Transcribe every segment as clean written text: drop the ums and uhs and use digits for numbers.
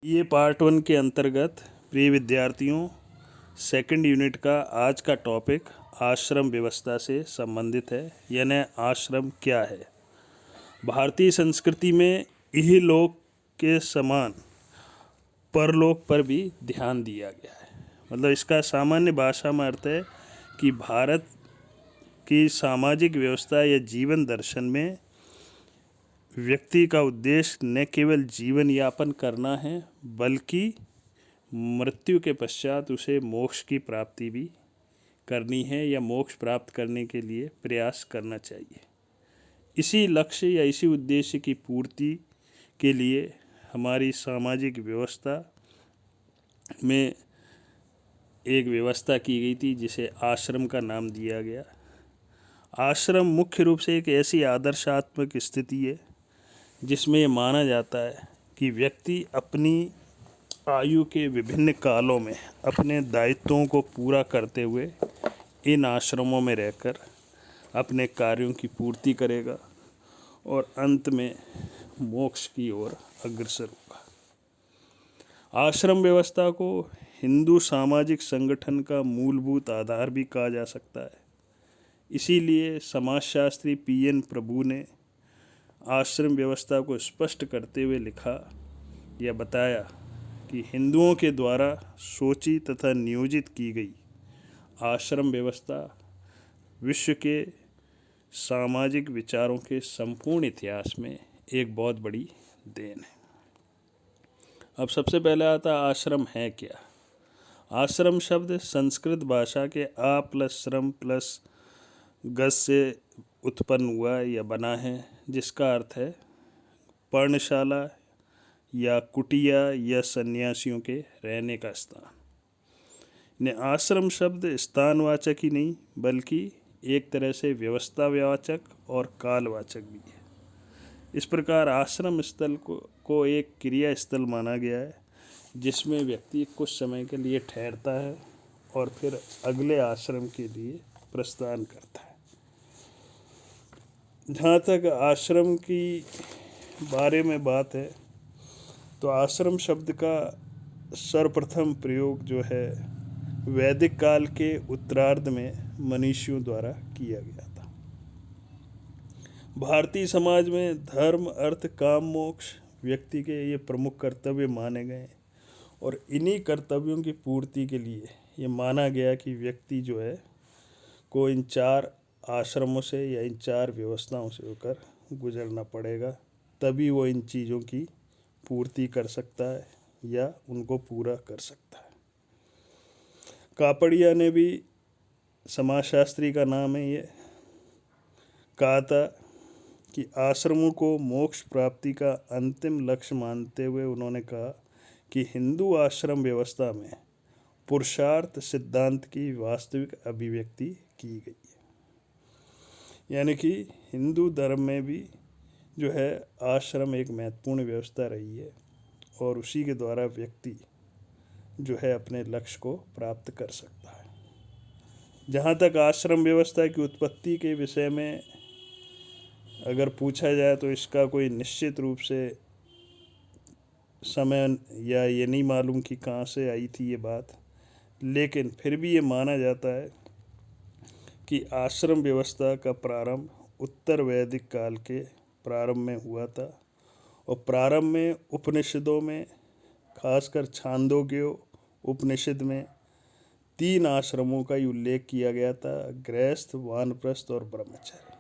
ये पार्ट 1 के अंतर्गत प्रिय विद्यार्थियों सेकंड यूनिट का आज का टॉपिक आश्रम व्यवस्था से संबंधित है। यानी आश्रम क्या है। भारतीय संस्कृति में इहलोक के समान परलोक पर भी ध्यान दिया गया है। मतलब इसका सामान्य भाषा में अर्थ है कि भारत की सामाजिक व्यवस्था या जीवन दर्शन में व्यक्ति का उद्देश्य न केवल जीवन यापन करना है बल्कि मृत्यु के पश्चात उसे मोक्ष की प्राप्ति भी करनी है या मोक्ष प्राप्त करने के लिए प्रयास करना चाहिए। इसी लक्ष्य या इसी उद्देश्य की पूर्ति के लिए हमारी सामाजिक व्यवस्था में एक व्यवस्था की गई थी जिसे आश्रम का नाम दिया गया। आश्रम मुख्य रूप से एक ऐसी आदर्शात्मक स्थिति है जिसमें ये माना जाता है कि व्यक्ति अपनी आयु के विभिन्न कालों में अपने दायित्वों को पूरा करते हुए इन आश्रमों में रहकर अपने कार्यों की पूर्ति करेगा और अंत में मोक्ष की ओर अग्रसर होगा। आश्रम व्यवस्था को हिंदू सामाजिक संगठन का मूलभूत आधार भी कहा जा सकता है। इसीलिए समाजशास्त्री पीएन प्रभु ने आश्रम व्यवस्था को स्पष्ट करते हुए लिखा या बताया कि हिंदुओं के द्वारा सोची तथा नियोजित की गई आश्रम व्यवस्था विश्व के सामाजिक विचारों के संपूर्ण इतिहास में एक बहुत बड़ी देन है। अब सबसे पहले आता आश्रम है क्या। आश्रम शब्द संस्कृत भाषा के आ प्लस श्रम प्लस गज से उत्पन्न हुआ या बना है, जिसका अर्थ है पर्णशाला या कुटिया या सन्यासियों के रहने का स्थान। ने आश्रम शब्द स्थानवाचक ही नहीं बल्कि एक तरह से व्यवस्थावाचक और कालवाचक भी है। इस प्रकार आश्रम स्थल को एक क्रिया स्थल माना गया है जिसमें व्यक्ति कुछ समय के लिए ठहरता है और फिर अगले आश्रम के लिए प्रस्थान करता है। जहाँ तक आश्रम की बारे में बात है तो आश्रम शब्द का सर्वप्रथम प्रयोग जो है वैदिक काल के उत्तरार्ध में मनीषियों द्वारा किया गया था। भारतीय समाज में धर्म अर्थ काम मोक्ष व्यक्ति के ये प्रमुख कर्तव्य माने गए और इन्हीं कर्तव्यों की पूर्ति के लिए ये माना गया कि व्यक्ति जो है को इन चार आश्रमों से या इन चार व्यवस्थाओं से होकर गुजरना पड़ेगा, तभी वो इन चीज़ों की पूर्ति कर सकता है या उनको पूरा कर सकता है। कापड़िया ने भी, समाजशास्त्री का नाम है ये, कहा था कि आश्रमों को मोक्ष प्राप्ति का अंतिम लक्ष्य मानते हुए उन्होंने कहा कि हिंदू आश्रम व्यवस्था में पुरुषार्थ सिद्धांत की वास्तविक अभिव्यक्ति की गई है। यानी कि हिंदू धर्म में भी जो है आश्रम एक महत्वपूर्ण व्यवस्था रही है और उसी के द्वारा व्यक्ति जो है अपने लक्ष्य को प्राप्त कर सकता है। जहाँ तक आश्रम व्यवस्था की उत्पत्ति के विषय में अगर पूछा जाए तो इसका कोई निश्चित रूप से समय या ये नहीं मालूम कि कहाँ से आई थी ये बात, लेकिन फिर भी ये माना जाता है कि आश्रम व्यवस्था का प्रारंभ उत्तर वैदिक काल के प्रारंभ में हुआ था और प्रारंभ में उपनिषदों में खासकर छांदोग्य उपनिषद में 3 आश्रमों का ही उल्लेख किया गया था, गृहस्थ, वानप्रस्थ और ब्रह्मचर्य।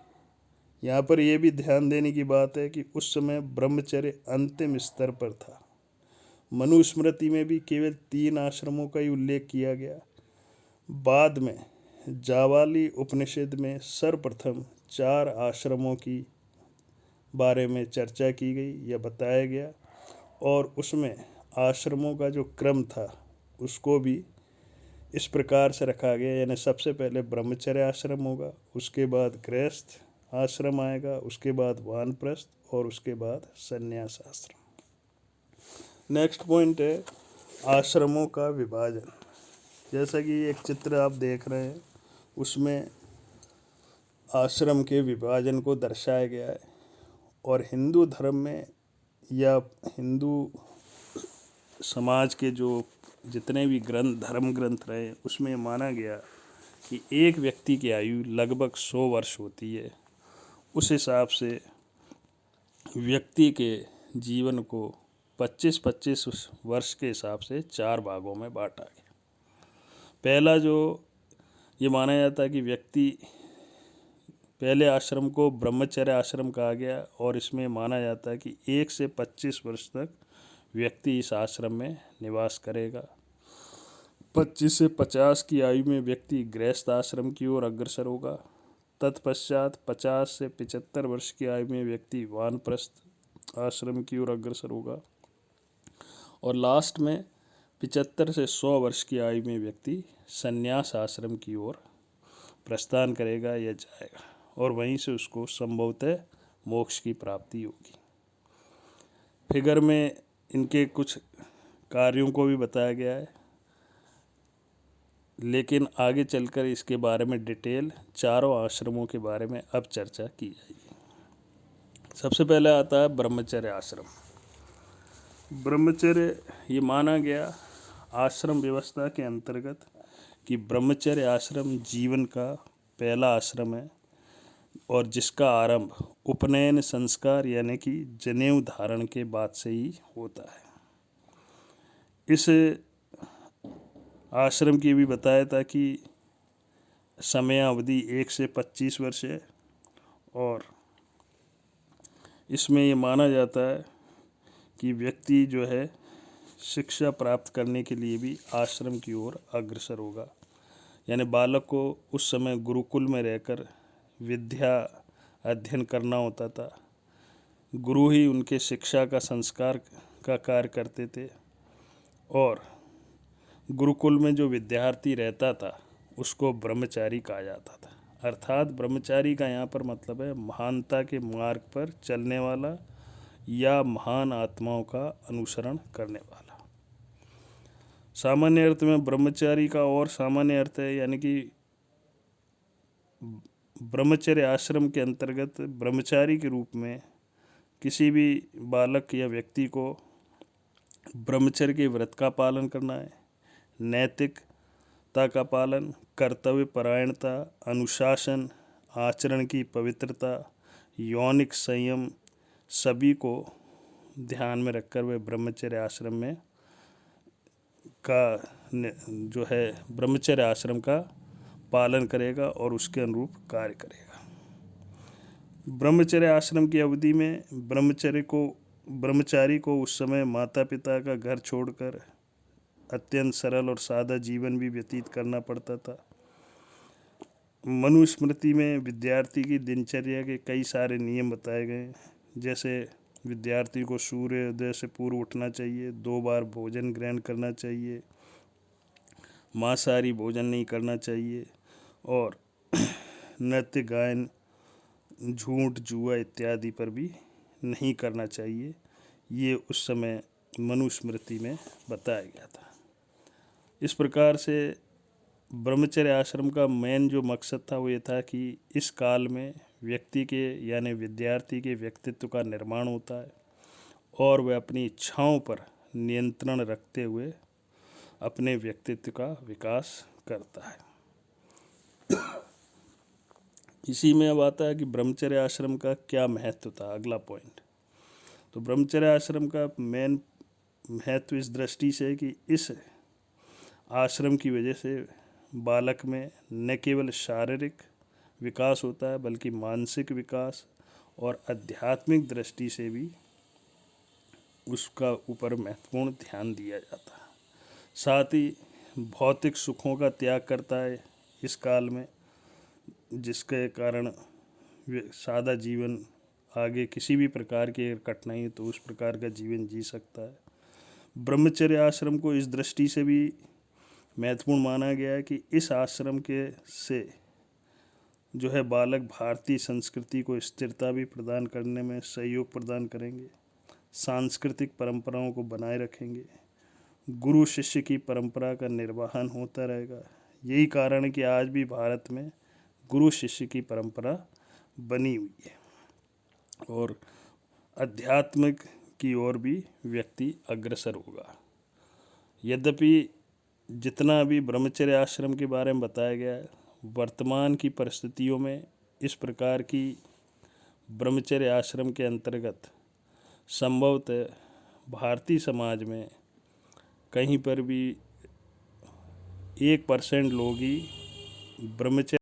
यहाँ पर यह भी ध्यान देने की बात है कि उस समय ब्रह्मचर्य अंतिम स्तर पर था। मनुस्मृति में भी केवल 3 आश्रमों का ही उल्लेख किया गया। बाद में जावाली उपनिषद में सर्वप्रथम 4 आश्रमों की बारे में चर्चा की गई या बताया गया और उसमें आश्रमों का जो क्रम था उसको भी इस प्रकार से रखा गया, यानी सबसे पहले ब्रह्मचर्य आश्रम होगा, उसके बाद गृहस्थ आश्रम आएगा, उसके बाद वानप्रस्थ और उसके बाद संन्यास आश्रम। नेक्स्ट पॉइंट है आश्रमों का विभाजन। जैसा कि एक चित्र आप देख रहे हैं उसमें आश्रम के विभाजन को दर्शाया गया है और हिंदू धर्म में या हिंदू समाज के जो जितने भी ग्रंथ धर्म ग्रंथ रहे उसमें माना गया कि एक व्यक्ति की आयु लगभग 100 वर्ष होती है। उस हिसाब से व्यक्ति के जीवन को 25-25 वर्ष के हिसाब से 4 भागों में बांटा गया। पहला जो ये माना जाता है कि व्यक्ति, पहले आश्रम को ब्रह्मचर्य आश्रम कहा गया और इसमें माना जाता है कि 1 से 25 वर्ष तक व्यक्ति इस आश्रम में निवास करेगा। 25 से 50 की आयु में व्यक्ति गृहस्थ आश्रम की ओर अग्रसर होगा। तत्पश्चात 50 से 75 वर्ष की आयु में व्यक्ति वानप्रस्थ आश्रम की ओर अग्रसर होगा और लास्ट में 75 से 100 वर्ष की आयु में व्यक्ति संन्यास आश्रम की ओर प्रस्थान करेगा या जाएगा और वहीं से उसको संभवतः मोक्ष की प्राप्ति होगी। फिगर में इनके कुछ कार्यों को भी बताया गया है, लेकिन आगे चलकर इसके बारे में डिटेल चारों आश्रमों के बारे में अब चर्चा की जाएगी। सबसे पहले आता है ब्रह्मचर्य आश्रम। ब्रह्मचर्य ये माना गया आश्रम व्यवस्था के अंतर्गत कि ब्रह्मचर्य आश्रम जीवन का पहला आश्रम है और जिसका आरंभ उपनयन संस्कार यानी कि जनेऊ धारण के बाद से ही होता है। इस आश्रम की भी बताया था कि समय अवधि 1 से 25 वर्ष है और इसमें ये माना जाता है कि व्यक्ति जो है शिक्षा प्राप्त करने के लिए भी आश्रम की ओर अग्रसर होगा। यानी बालक को उस समय गुरुकुल में रहकर विद्या अध्ययन करना होता था। गुरु ही उनके शिक्षा का संस्कार का कार्य करते थे और गुरुकुल में जो विद्यार्थी रहता था उसको ब्रह्मचारी कहा जाता था। अर्थात ब्रह्मचारी का यहाँ पर मतलब है महानता के मार्ग पर चलने वाला या महान आत्माओं का अनुसरण करने वाला। सामान्य अर्थ में ब्रह्मचारी का और सामान्य अर्थ है, यानी कि ब्रह्मचर्य आश्रम के अंतर्गत ब्रह्मचारी के रूप में किसी भी बालक या व्यक्ति को ब्रह्मचर्य के व्रत का पालन करना है, नैतिकता का पालन, कर्तव्य परायणता, अनुशासन, आचरण की पवित्रता, यौनिक संयम सभी को ध्यान में रखकर वे ब्रह्मचर्य आश्रम में जो है ब्रह्मचर्य आश्रम का पालन करेगा और उसके अनुरूप कार्य करेगा। ब्रह्मचर्य आश्रम की अवधि में ब्रह्मचारी को उस समय माता पिता का घर छोड़कर अत्यंत सरल और सादा जीवन भी व्यतीत करना पड़ता था। मनुस्मृति में विद्यार्थी की दिनचर्या के कई सारे नियम बताए गए, जैसे विद्यार्थी को सूर्योदय से पूर्व उठना चाहिए, 2 बार भोजन ग्रहण करना चाहिए, मांसाहारी भोजन नहीं करना चाहिए और नृत्य गायन झूठ जुआ इत्यादि पर भी नहीं करना चाहिए। ये उस समय मनुस्मृति में बताया गया था। इस प्रकार से ब्रह्मचर्य आश्रम का मेन जो मकसद था वो ये था कि इस काल में व्यक्ति के यानी विद्यार्थी के व्यक्तित्व का निर्माण होता है और वह अपनी इच्छाओं पर नियंत्रण रखते हुए अपने व्यक्तित्व का विकास करता है। इसी में अब आता है कि ब्रह्मचर्य आश्रम का क्या महत्व था, अगला पॉइंट। तो ब्रह्मचर्य आश्रम का मेन महत्व इस दृष्टि से कि इस आश्रम की वजह से बालक में न केवल शारीरिक विकास होता है बल्कि मानसिक विकास और आध्यात्मिक दृष्टि से भी उसका ऊपर महत्वपूर्ण ध्यान दिया जाता है। साथ ही भौतिक सुखों का त्याग करता है इस काल में, जिसके कारण सादा जीवन आगे किसी भी प्रकार की कठिनाई तो उस प्रकार का जीवन जी सकता है। ब्रह्मचर्य आश्रम को इस दृष्टि से भी महत्वपूर्ण माना गया है कि इस आश्रम के से जो है बालक भारतीय संस्कृति को स्थिरता भी प्रदान करने में सहयोग प्रदान करेंगे, सांस्कृतिक परंपराओं को बनाए रखेंगे, गुरु शिष्य की परंपरा का निर्वहन होता रहेगा। यही कारण है कि आज भी भारत में गुरु शिष्य की परंपरा बनी हुई है और अध्यात्मिक की ओर भी व्यक्ति अग्रसर होगा। यद्यपि जितना भी ब्रह्मचर्य आश्रम के बारे में बताया गया है, वर्तमान की परिस्थितियों में इस प्रकार की ब्रह्मचर्य आश्रम के अंतर्गत संभवतः भारतीय समाज में कहीं पर भी 1% लोग ही ब्रह्मचर्य